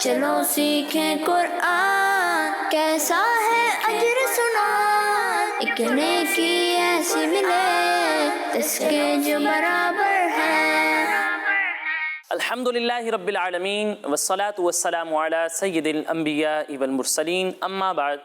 چلو سیکھیں قرآن، کیسا ہے اجر سنا، ایک نیکی ایسی ملے جس کے جو برابر ہے۔ الحمدللہ رب العالمین والصلاة والسلام علی سید الانبیاء والمرسلین، اما بعد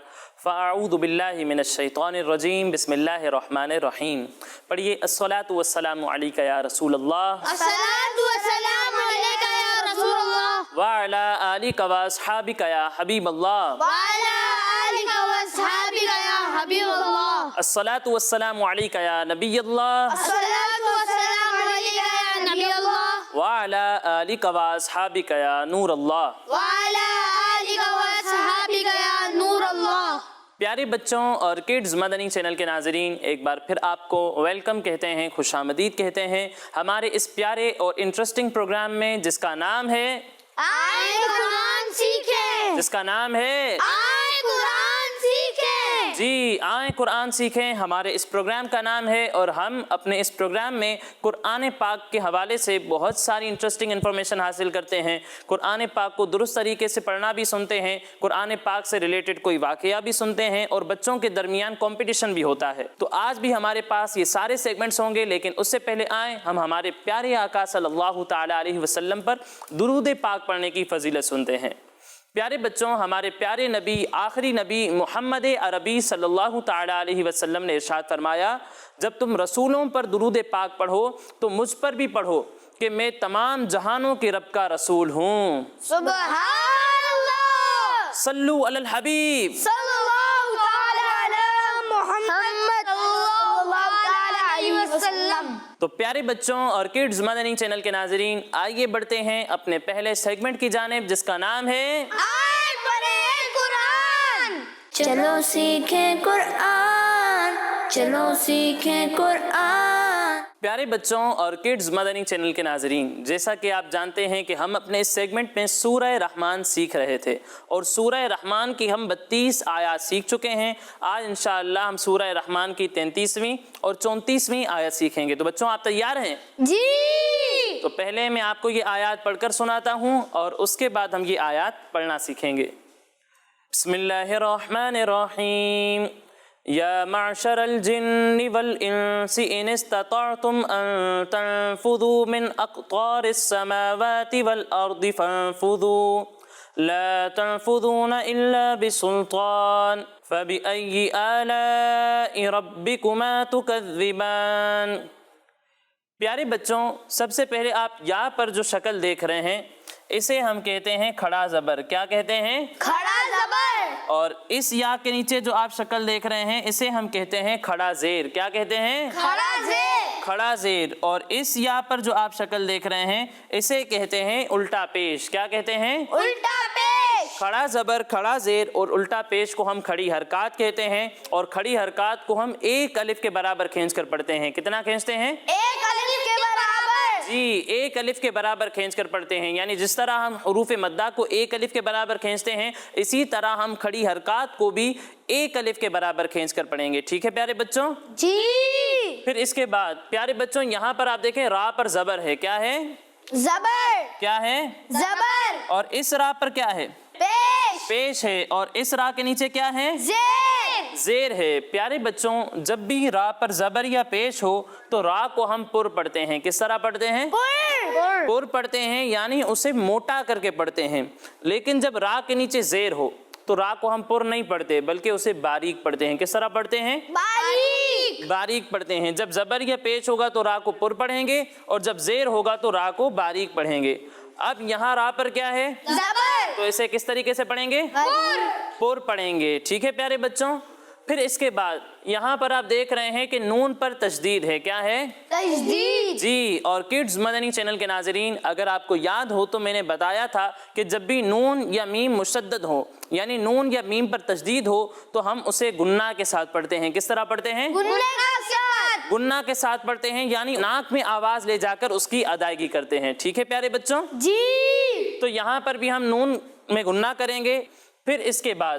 فاعوذ باللہ من الشیطان الرجیم، بسم اللہ الرحمن الرحیم۔ پڑھیے الصلاة والسلام علیکہ یا رسول اللہ، الصلاۃ والسلام علیکہ یا رسول اللہ، وعلی آلکہ واصحابکہ یا حبیب اللہ، وعلی آلکہ واصحابکہ یا حبیب اللہ، الصلاة والسلام علیکہ یا نبی اللہ، الصلاۃ والسلام علیکہ یا نبی اللہ، وعلی آلکہ واصحابکہ یا نور اللہ۔ وعلی آلکہ واصحابکہ یا نور اللہ۔ پیارے بچوں اور کڈز مدنی چینل کے ناظرین، ایک بار پھر آپ کو ویلکم کہتے ہیں، خوش آمدید کہتے ہیں ہمارے اس پیارے اور انٹرسٹنگ پروگرام میں، جس کا نام ہے آئیں قرآن سیکھیں، جس کا نام ہے آئیں قرآن سیکھیں۔ جی آئیں قرآن سیکھیں، ہمارے اس پروگرام کا نام ہے، اور ہم اپنے اس پروگرام میں قرآن پاک کے حوالے سے بہت ساری انٹرسٹنگ انفارمیشن حاصل کرتے ہیں۔ قرآن پاک کو درست طریقے سے پڑھنا بھی سنتے ہیں، قرآن پاک سے ریلیٹڈ کوئی واقعہ بھی سنتے ہیں، اور بچوں کے درمیان کمپٹیشن بھی ہوتا ہے۔ تو آج بھی ہمارے پاس یہ سارے سیگمنٹس ہوں گے، لیکن اس سے پہلے آئیں ہم ہمارے پیارے آقا صلی اللہ تعالیٰ علیہ وسلم پر درود پاک پڑھنے کی فضیلت سنتے ہیں۔ پیارے بچوں، ہمارے پیارے نبی، آخری نبی محمد عربی صلی اللہ تعالیٰ علیہ وسلم نے ارشاد فرمایا، جب تم رسولوں پر درود پاک پڑھو تو مجھ پر بھی پڑھو کہ میں تمام جہانوں کے رب کا رسول ہوں۔ سبحان اللہ، صلو علی الحبیب۔ صلی اللہ تعالی علی محمد صلی اللہ تعالی علیہ وسلم۔ تو پیارے بچوں اور کڈز مدنی چینل کے ناظرین، آئیے بڑھتے ہیں اپنے پہلے سیگمنٹ کی جانب، جس کا نام ہے آئیں پڑھیں قرآن، چلو سیکھیں قرآن، چلو سیکھیں قرآن۔ پیارے بچوں اور کڈز مدنی چینل کے ناظرین، جیسا کہ آپ جانتے ہیں کہ ہم اپنے اس سیگمنٹ میں سورہ رحمان سیکھ رہے تھے، اور سورہ رحمان کی ہم 32 آیات سیکھ چکے ہیں۔ آج انشاءاللہ ہم سورہ رحمان کی 33ویں اور 34ویں آیت سیکھیں گے۔ تو بچوں آپ تیار ہیں؟ جی۔ تو پہلے میں آپ کو یہ آیات پڑھ کر سناتا ہوں، اور اس کے بعد ہم یہ آیات پڑھنا سیکھیں گے۔ بسم اللہ الرحمن الرحیم۔ یا معشر الجن والانس ان استطعتم ان تنفذوا من اقطار السماوات والارض فانفذوا لا تنفذون الا بسلطان فبأي آلاء ربكما تكذبان۔ پیارے بچوں، سب سے پہلے آپ یہاں پر جو شکل دیکھ رہے ہیں، اسے ہم کہتے ہیں کھڑا زبر۔ کیا کہتے ہیں؟ کھڑا زبر۔ اور اس یا کے نیچے جو آپ شکل دیکھ رہے ہیں، اسے ہم کہتے ہیں کھڑا زیر۔ کیا کہتے ہیں؟ کھڑا زیر۔ کھڑا زیر۔ اور اس یا پر جو آپ شکل دیکھ رہے ہیں، اسے کہتے ہیں الٹا پیش۔ کیا کہتے ہیں؟ الٹا پیش۔ کھڑا زبر، کھڑا زیر اور الٹا پیش کو ہم کھڑی حرکات کہتے ہیں، اور کھڑی حرکات کو ہم ایک الف کے برابر کھینچ کر پڑھتے ہیں۔ کتنا کھینچتے ہیں؟ ایک الف کے برابر۔ جی، ایک الف کے برابر کھینچ کر پڑھتے ہیں۔ یعنی جس طرح ہم حروف مدہ کو ایک الف کے برابر کھینچتے ہیں، اسی طرح ہم کھڑی حرکات کو بھی ایک الف کے برابر کھینچ کر پڑھیں گے۔ ٹھیک ہے پیارے بچوں؟ جی۔ پھر اس کے بعد پیارے بچوں، یہاں پر آپ دیکھیں را پر زبر ہے۔ کیا ہے؟ زبر۔ کیا ہے؟ زبر۔ اور اس را پر کیا ہے؟ پیش۔ پیش ہے۔ اور اس را کے نیچے کیا ہے؟ زیر۔ زیر ہے۔ پیارے بچوں، جب بھی را پر زبر یا پیش ہو تو را کو ہم پر پڑھتے ہیں۔ کس طرح پڑھتے ہیں؟ پر پڑھتے ہیں، یعنی اسے موٹا کر کے پڑھتے ہیں۔ لیکن جب را کے نیچے زیر ہو تو را کو ہم پر نہیں پڑھتے، بلکہ اسے باریک پڑھتے ہیں۔ کس طرح پڑھتے ہیں؟ باریک۔ باریک پڑھتے ہیں۔ جب زبر یا پیش ہوگا تو را کو پر پڑھیں گے، اور جب زیر ہوگا تو را کو باریک پڑھیں گے۔ اب یہاں را پر کیا ہے؟ زبر۔ تو اسے کس طریقے سے پڑھیں گے؟ پر پڑھیں گے۔ ٹھیک ہے پیارے بچوں؟ پھر اس کے بعد یہاں پر آپ دیکھ رہے ہیں کہ نون پر تشدید ہے۔ کیا ہے؟ تشدید۔ جی، اور کڈز مدنی چینل کے ناظرین، اگر آپ کو یاد ہو تو میں نے بتایا تھا کہ جب بھی نون یا میم مشدد ہو، یعنی نون یا میم پر تشدید ہو، تو ہم اسے گنہ کے ساتھ پڑھتے ہیں۔ کس طرح پڑھتے ہیں؟ گنہ کے ساتھ پڑھتے ہیں، یعنی ناک میں آواز لے جا کر اس کی ادائیگی کرتے ہیں۔ ٹھیک ہے پیارے بچوں؟ جی۔ تو یہاں پر بھی ہم نون میں گنہ کریں گے۔ پھر اس کے بعد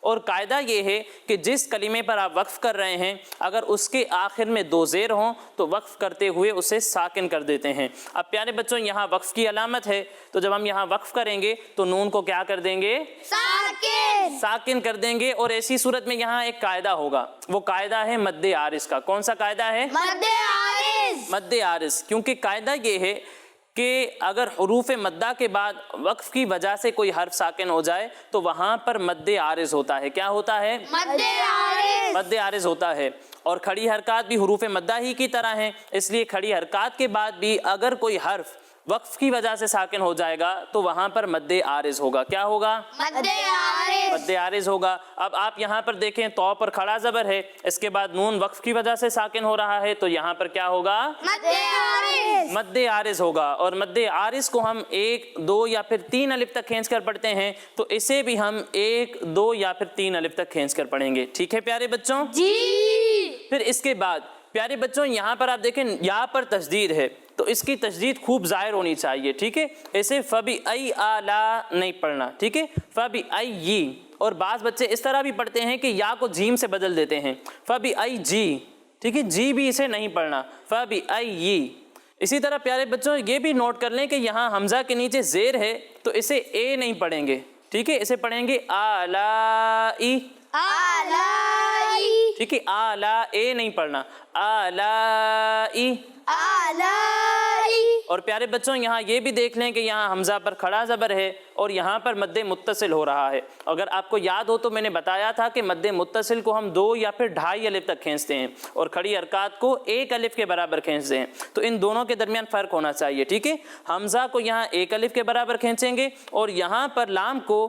اور قاعدہ یہ ہے کہ جس کلمے پر آپ وقف کر رہے ہیں اگر اس کے آخر میں دو زیر ہوں تو وقف کرتے ہوئے اسے ساکن کر دیتے ہیں۔ اب پیارے بچوں یہاں وقف کی علامت ہے، تو جب ہم یہاں وقف کریں گے تو نون کو کیا کر دیں گے؟ ساکن کر دیں گے۔ اور ایسی صورت میں یہاں ایک قاعدہ ہوگا، وہ قاعدہ ہے مد عارض کا۔ کون سا قاعدہ ہے؟ مد عارض۔ کیونکہ قاعدہ یہ ہے کہ اگر حروف مدہ کے بعد وقف کی وجہ سے کوئی حرف ساکن ہو جائے تو وہاں پر مد عارض ہوتا ہے۔ کیا ہوتا ہے؟ مد عارض ہوتا ہے۔ اور کھڑی حرکات بھی حروف مدہ ہی کی طرح ہیں، اس لیے کھڑی حرکات کے بعد بھی اگر کوئی حرف وقف کی وجہ سے ساکن ہو جائے گا تو وہاں پر مد عارض ہوگا۔ کیا ہوگا؟ مد عارض ہوگا۔ اب آپ یہاں پر دیکھیں تو پر کھڑا زبر ہے، اس کے بعد نون وقف کی وجہ سے ساکن ہو رہا ہے، تو یہاں پر کیا ہوگا؟ مد عارض ہوگا۔ اور مد عارض کو ہم 1 2 یا پھر 3 الف تک کھینچ کر پڑھتے ہیں، تو اسے بھی ہم 1 2 یا پھر 3 الف تک کھینچ کر پڑھیں گے۔ ٹھیک ہے پیارے بچوں؟ پھر اس کے بعد پیارے بچوں یہاں پر آپ دیکھیں یا پر تشدید ہے، تو اس کی تشدید خوب ظاہر ہونی چاہیے۔ ٹھیک ہے، اسے فَبِأَيِّ آلَاء نہیں پڑھنا۔ ٹھیک ہے، فَبِأَيِّ۔ اور بعض بچے اس طرح بھی پڑھتے ہیں کہ یا کو جیم سے بدل دیتے ہیں، فَبِأَيِّ۔ ٹھیک ہے، جی بھی اسے نہیں پڑھنا، فَبِأَيِّ۔ اسی طرح پیارے بچوں یہ بھی نوٹ کر لیں کہ یہاں حمزہ کے نیچے زیر ہے تو اسے اے نہیں پڑھیں گے۔ ٹھیک ہے، اسے پڑھیں گے آلائی۔ ٹھیک ہے، آلا اے نہیں پڑھنا، آلائی۔ اور پیارے بچوں یہاں یہ بھی دیکھ لیں کہ یہاں حمزہ پر کھڑا زبر ہے اور یہاں پر مد متصل ہو رہا ہے۔ اگر آپ کو یاد ہو تو میں نے بتایا تھا کہ مد متصل کو ہم 2 یا پھر 2.5 الف تک کھینچتے ہیں اور کھڑی حرکات کو 1 الف کے برابر کھینچتے ہیں، تو ان دونوں کے درمیان فرق ہونا چاہیے۔ ٹھیک ہے، حمزہ کو یہاں 1 الف کے برابر کھینچیں گے اور یہاں پر لام کو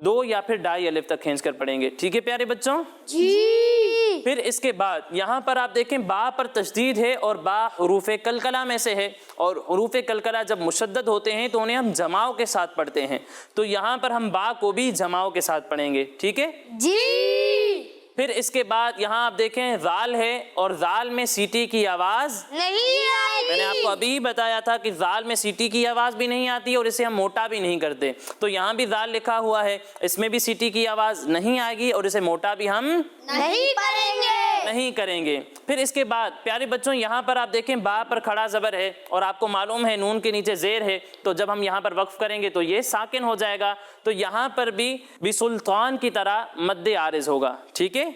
2 یا پھر 2.5 الف تک کھینچ کر پڑھیں گے۔ ٹھیک ہے پیارے بچوں؟ پھر اس کے بعد یہاں پر آپ دیکھیں با پر تشدید ہے اور با حروف کلکلہ میں سے ہے، اور حروف کلکلہ جب مشدد ہوتے ہیں تو انہیں ہم جماؤں کے ساتھ پڑھتے ہیں، تو یہاں پر ہم با کو بھی جماؤں کے ساتھ پڑھیں گے۔ ٹھیک ہے پھر اس کے بعد یہاں آپ دیکھیں ذال ہے اور ذال میں سیٹی کی آواز نہیں آئی۔ میں نے آپ کو ابھی بتایا تھا کہ ذال میں سیٹی کی آواز بھی نہیں آتی اور اسے ہم موٹا بھی نہیں کرتے، تو یہاں بھی ذال لکھا ہوا ہے، اس میں بھی سیٹی کی آواز نہیں آئے گی اور اسے موٹا بھی ہم نہیں کریں گے۔ پھر اس کے بعد پیارے بچوں یہاں پر آپ دیکھیں با پر کھڑا زبر ہے اور آپ کو معلوم ہے نون کے نیچے زیر ہے، تو جب ہم یہاں پر وقف کریں گے تو یہ ساکن ہو جائے گا، تو یہاں پر بھی سلطان کی طرح مد عارض ہوگا۔ ٹھیک ہے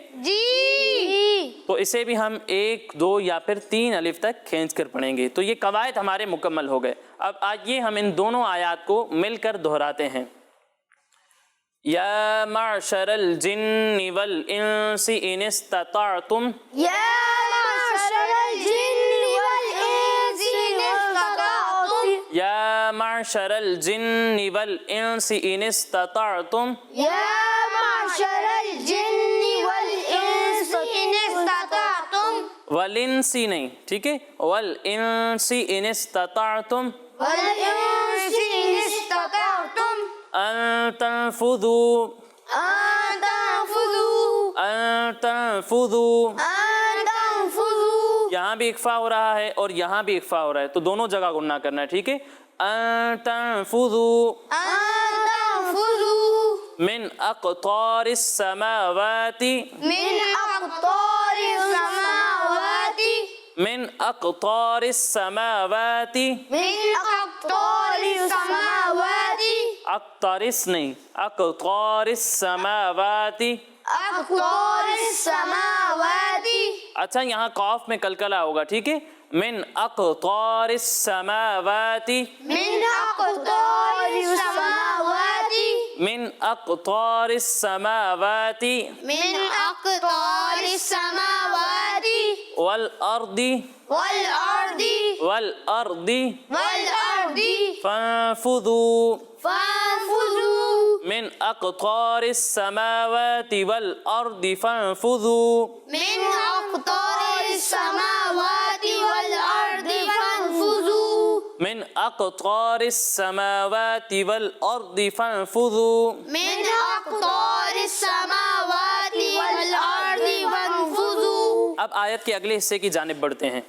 تو اسے بھی ہم 1 2 یا پھر 3 الف تک کھینچ کر پڑھیں گے۔ تو یہ قواعد ہمارے مکمل ہو گئے۔ اب آئیے ہم ان دونوں آیات کو مل کر دہراتے ہیں۔ یا معشر الجن والانس ان استطعتم، یا معشر الجن والانس ان استطعتم، یا معشر الجن والانس ان استطعتم، یا معشر الجن والانس ان استطعتم، والانس نہیں، ٹھیک ہے، والانس ان استطعتم والانس ان استطعتم ان تنفذوا ان تنفذوا ان تنفذوا۔ ان تنفذوا، یہاں بھی اخفا ہو رہا ہے اور یہاں بھی اخفا ہو رہا ہے، تو دونوں جگہ گننا کرنا ہے۔ ٹھیک ہے، ان تنفذوا ان تنفذوا من اقطار السماوات، من اقطار السماوات، من اقطار السماوات، من اقطار السماوات، اقطارس نہیں، اقطار السماوات۔ اقطار السماوات، اچھا یہاں قاف میں کلکلہ ہوگا، ٹھیک ہے، من اقطار السماوات، من اقطار السماوات، من اقطار السماوات من اقطار السماوات، والارض والارض والارض والارض، فانفذوا فانفذوا من اقطار السماوات والارض فانفذوا من اقطار السماوات والارض فانفذوا من اقطار السماوات والارض فانفذوا۔ من اقطار السماوات والارض فانفذوا۔ اب آیت کے اگلے حصے کی جانب بڑھتے ہیں۔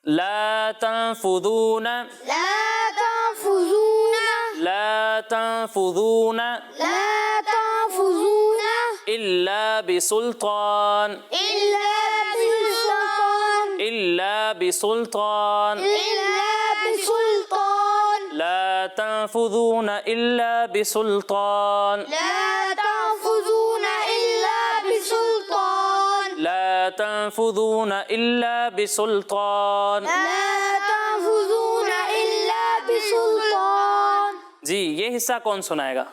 لا تنفذون لا تنفذون لا تنفذون لا تنفذون إلا بسلطان إلا بسلطان إلا بسلطان إلا بسلطان لا تنفذون إلا بسلطان لا تنفذون إلا بسلطان لا تنفذون إلا بسلطان لا تنفذون إلا بسلطان. جی یہ حصہ کون سنائے گا؟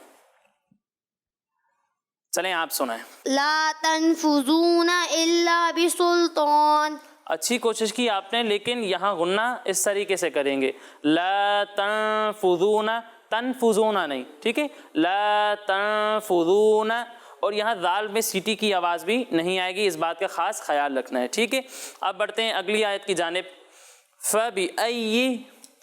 چلیں آپ سنائیں. لا تنفذون إلا بسلطان. اچھی کوشش کی آپ نے، لیکن یہاں غنہ اس طریقے سے کریں گے، لا تنفذون، تنفذون نہیں، ٹھیک ہے، لا تنفذون، اور یہاں ذال میں سیٹی کی آواز بھی نہیں آئے گی، اس بات کا خاص خیال رکھنا ہے، ٹھیک ہے. اب بڑھتے ہیں اگلی آیت کی جانب. فَبِأَيِّ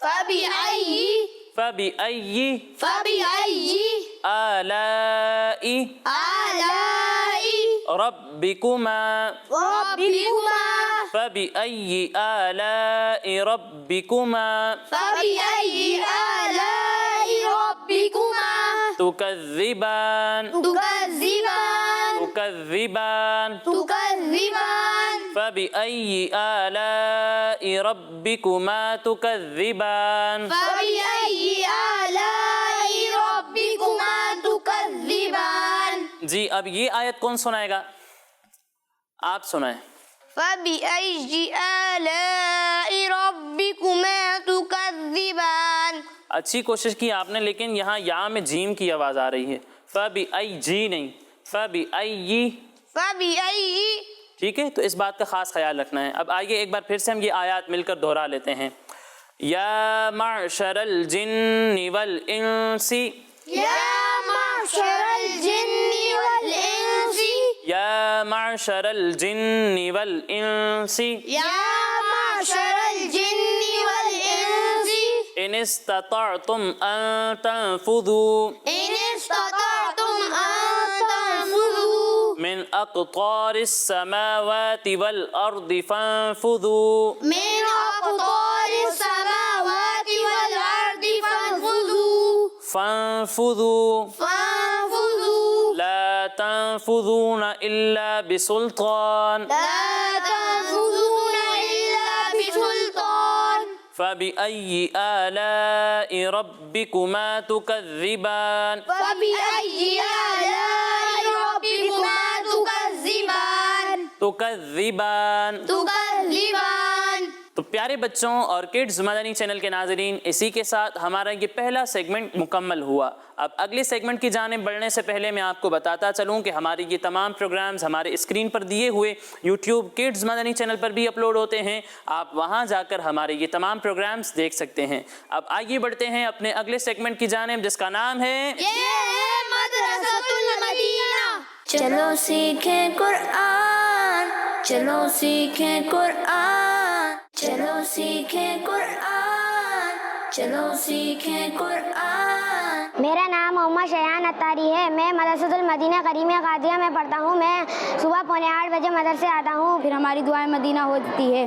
فبأي فَبِأَيِّ فبأي آلاء آلاء ربكما ربكما فبأي آلاء ربكما فبأي آلاء ربكما تكذبان تكذبان تكذبان تكذبان فبأي آلاء ربكما تكذبان فبأي آلاء ربكما تكذبان. جی اب یہ آیت کون سنائے گا؟ آپ سنائیں. فبأي آلاء ربكما تكذبان. اچھی کوشش کی آپ نے، لیکن یہاں یا میں جیم کی آواز آ رہی ہے، فبأي جی نہیں، فبأي، فبأي ٹھیک ہے، تو اس بات کا خاص خیال رکھنا ہے. اب آئیے ایک بار پھر سے ہم یہ آیات مل کر دہرا لیتے ہیں. یا معشر الجن والانس يا معشر الجن والإنس یا معشر الجن والانس يا معشر الجن والإنس ان استطعتم ان تنفذوا إن استطعتم أن تنفذوا من اقطار السماوات والارض فانفذوا من أقطار السماوات والأرض فانفذوا فانفذوا فانفذوا لا تنفذون الا بسلطان لا تنفذون إلا بسلطان. فبأي آلاء ربكما تكذبان فبأي آلاء ربكما تكذبان تكذبان. تكذبان. تو پیارے بچوں اور کڈز مدنی چینل کے ناظرین، اسی کے ساتھ ہمارا یہ پہلا سیگمنٹ مکمل ہوا. اب اگلے سیگمنٹ کی جانب بڑھنے سے پہلے میں آپ کو بتاتا چلوں کہ ہماری یہ تمام پروگرامز ہمارے اسکرین پر دیے ہوئے یوٹیوب کڈز مدنی چینل پر بھی اپلوڈ ہوتے ہیں، آپ وہاں جا کر ہمارے یہ تمام پروگرامز دیکھ سکتے ہیں. اب آئیے بڑھتے ہیں اپنے اگلے سیگمنٹ کی جانب، جس کا نام ہے یہ ہے مدرسۃ المدینہ. چلو سیکھیں قرآن، چلو سیکھیں قرآن، چلو سیکھیں قرآن، چلو سیکھیں قرآن. میرا نام محمد شیان اتاری ہے. میں مدرسۃ المدینہ کریمیہ قادریہ میں پڑھتا ہوں. میں صبح 7:45 بجے مدرسے آتا ہوں. پھر ہماری دعائیں مدینہ ہوتی ہے،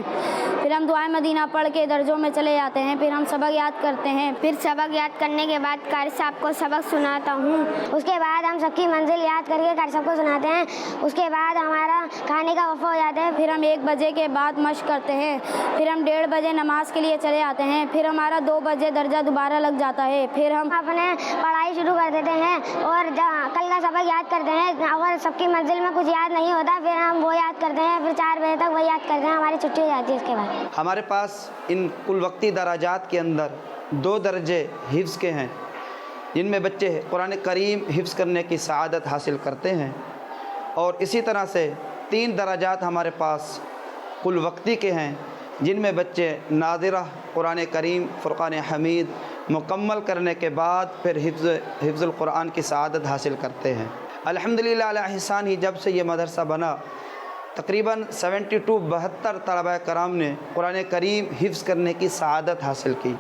پھر ہم دعائیں مدینہ پڑھ کے درجوں میں چلے جاتے ہیں، پھر ہم سبق یاد کرتے ہیں. پھر سبق یاد کرنے کے بعد قاری صاحب کو سبق سناتا ہوں. اس کے بعد ہم سب کی منزل یاد کر کے قاری صاحب کو سناتے ہیں. اس کے بعد ہمارا کھانے کا وقفہ ہو جاتا ہے. پھر ہم 1 بجے کے بعد مشق کرتے ہیں. پھر ہم 1:30 بجے نماز کے لیے چلے آتے ہیں. پھر ہمارا 2 بجے درجہ دوبارہ لگ جاتا ہے. پھر ہم اپنے پڑھائی شروع کر دیتے ہیں اور کل کا سبق یاد کرتے ہیں. اگر سب کی منزل میں کچھ یاد نہیں ہوتا پھر ہم وہ یاد کرتے ہیں. پھر 4 بجے تک وہ یاد کرتے ہیں. ہماری چھٹی ہو جاتی ہے. اس کے بعد ہمارے پاس ان کل وقتی دراجات کے اندر 2 درجے حفظ کے ہیں، جن میں بچے قرآن کریم حفظ کرنے کی سعادت حاصل کرتے ہیں، اور اسی طرح سے 3 درجات ہمارے پاس کل وقتی کے ہیں، جن میں بچے ناظرہ قرآن کریم فرقان حمید مکمل کرنے کے بعد پھر حفظ القرآن کی سعادت حاصل کرتے ہیں. الحمدللہ علی احسان ہی جب سے یہ مدرسہ بنا تقریباً 72 طلبہ کرام نے قرآن کریم حفظ کرنے کی سعادت حاصل کی،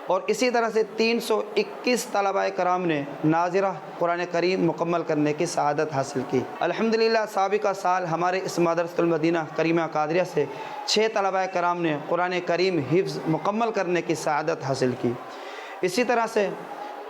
اور اسی طرح سے 321 طلبہ کرام نے ناظرہ قرآن کریم مکمل کرنے کی سعادت حاصل کی. الحمدللہ سابقہ سال ہمارے اس مدرسۃ المدینہ کریمیہ قادریہ سے 6 طلبہ کرام نے قرآن کریم حفظ مکمل کرنے کی سعادت حاصل کی. اسی طرح سے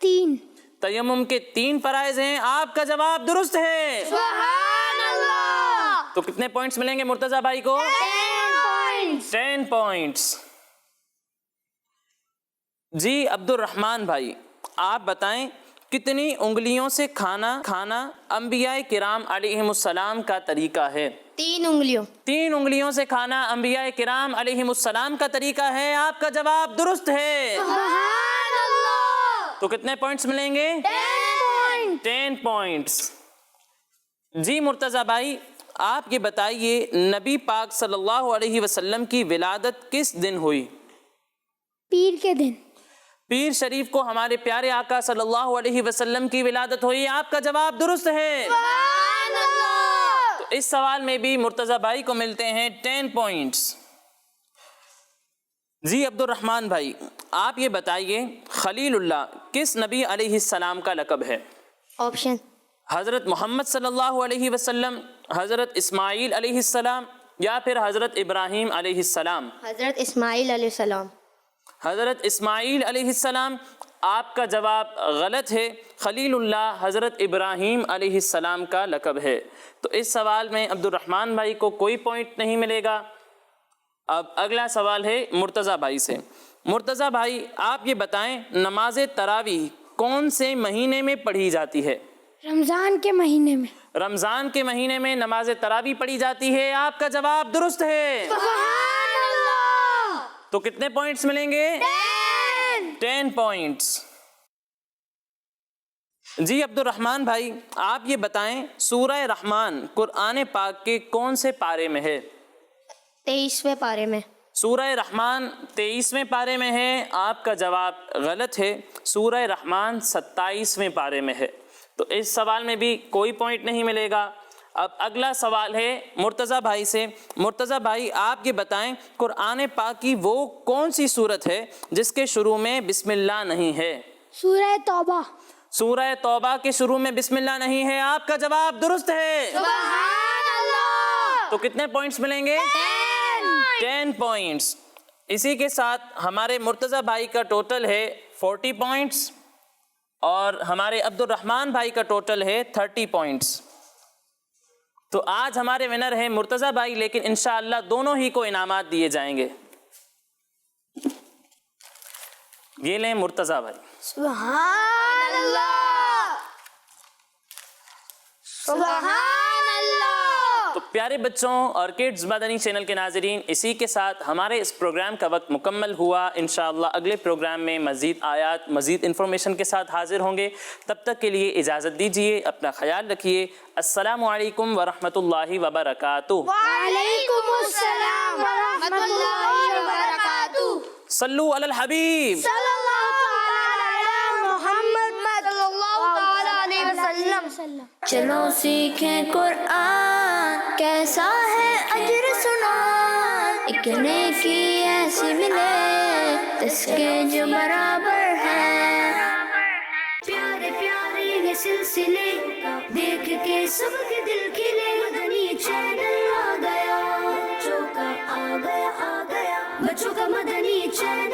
3। تیمم کے 3 فرائض ہیں. آپ کا جواب درست ہے. سبحان اللہ. تو کتنے پوائنٹس ملیں گے مرتضیٰ بھائی کو؟ 10 پوائنٹس. جی عبد الرحمن بھائی آپ بتائیں کتنی انگلیوں سے کھانا انبیاء کرام علیہم السلام کا طریقہ ہے؟ 3 انگلیوں. 3 انگلیوں سے کھانا انبیاء کرام علیہم السلام کا طریقہ ہے. آپ کا جواب درست ہے. سبحان اللہ. تو کتنے پوائنٹس ملیں گے؟ 10 پوائنٹس. جی مرتضیٰ بھائی آپ یہ بتائیے نبی پاک صلی اللہ علیہ وسلم کی ولادت کس دن ہوئی؟ پیر کے دن. پیر شریف کو ہمارے پیارے آقا صلی اللہ علیہ وسلم کی ولادت ہوئی. آپ کا جواب درست ہے. سبحان اللہ. تو اس سوال میں بھی مرتضیٰ بھائی کو ملتے ہیں 10 پوائنٹس. جی عبد الرحمن بھائی آپ یہ بتائیے خلیل اللہ کس نبی علیہ السلام کا لقب ہے؟ آپشن. حضرت محمد صلی اللہ علیہ وسلم، حضرت اسماعیل علیہ السلام یا پھر حضرت ابراہیم علیہ السلام؟ حضرت اسماعیل علیہ السلام. حضرت اسماعیل علیہ السلام. آپ کا جواب غلط ہے. خلیل اللہ حضرت ابراہیم علیہ السلام کا لقب ہے. تو اس سوال میں عبد الرحمن بھائی کو کوئی پوائنٹ نہیں ملے گا. اب اگلا سوال ہے مرتضیٰ بھائی سے. مرتضیٰ بھائی آپ یہ بتائیں نماز تراویح کون سے مہینے میں پڑھی جاتی ہے؟ رمضان کے مہینے میں. رمضان کے مہینے میں نماز تراویح پڑھی جاتی ہے. آپ کا جواب درست ہے. سبحان اللہ. تو کتنے پوائنٹس ملیں گے؟ 10 پوائنٹس. جی عبد الرحمن بھائی آپ یہ بتائیں سورہ رحمان قرآن پاک کے کون سے پارے میں ہے؟ 23ویں پارے میں. سورہ رحمان 23ویں پارے میں ہے. آپ کا جواب غلط ہے. سورہ رحمان 27ویں پارے میں ہے. تو اس سوال میں بھی کوئی پوائنٹ نہیں ملے گا. اب اگلا سوال ہے مرتضیٰ بھائی سے. مرتضیٰ بھائی آپ یہ بتائیں قرآن پاک کی وہ کون سی سورت ہے جس کے شروع میں بسم اللہ نہیں ہے؟ سورہ توبہ. سورہ توبہ کے شروع میں بسم اللہ نہیں ہے. آپ کا جواب درست ہے. سبحان اللہ. تو کتنے پوائنٹس ملیں گے؟ 10 پوائنٹس. اسی کے ساتھ ہمارے مرتضیٰ بھائی کا ٹوٹل ہے 40 پوائنٹس اور ہمارے عبد الرحمن بھائی کا ٹوٹل ہے 30 پوائنٹس. تو آج ہمارے ونر ہیں مرتضیٰ بھائی لیکن انشاءاللہ دونوں ہی کو انعامات دیے جائیں گے. یہ لیں مرتضیٰ بھائی. سبحان اللہ. سبحان اللہ. تو پیارے بچوں اور کڈز مدنی چینل کے ناظرین اسی کے ساتھ ہمارے اس پروگرام کا وقت مکمل ہوا. انشاءاللہ اگلے پروگرام میں مزید آیات مزید انفارمیشن کے ساتھ حاضر ہوں گے. تب تک کے لیے اجازت دیجیے. اپنا خیال رکھیے. السلام علیکم ورحمۃ اللہ وبرکاتہ. وعلیکم السلام ورحمۃ اللہ وبرکاتہ. صلو علی الحبیب. صلی اللہ تعالی علی محمد صلی اللہ تعالی علیہ وسلم. چلو سیکھیں قرآن کیسا ہے اجر سنا. ایک نیکی ایسی ملے جس کے جو برابر ہے. پیارے پیارے یہ سلسلے دیکھ کے سب کے دل کھلے. مدنی چینل آ گیا بچوں کا مدنی چینل.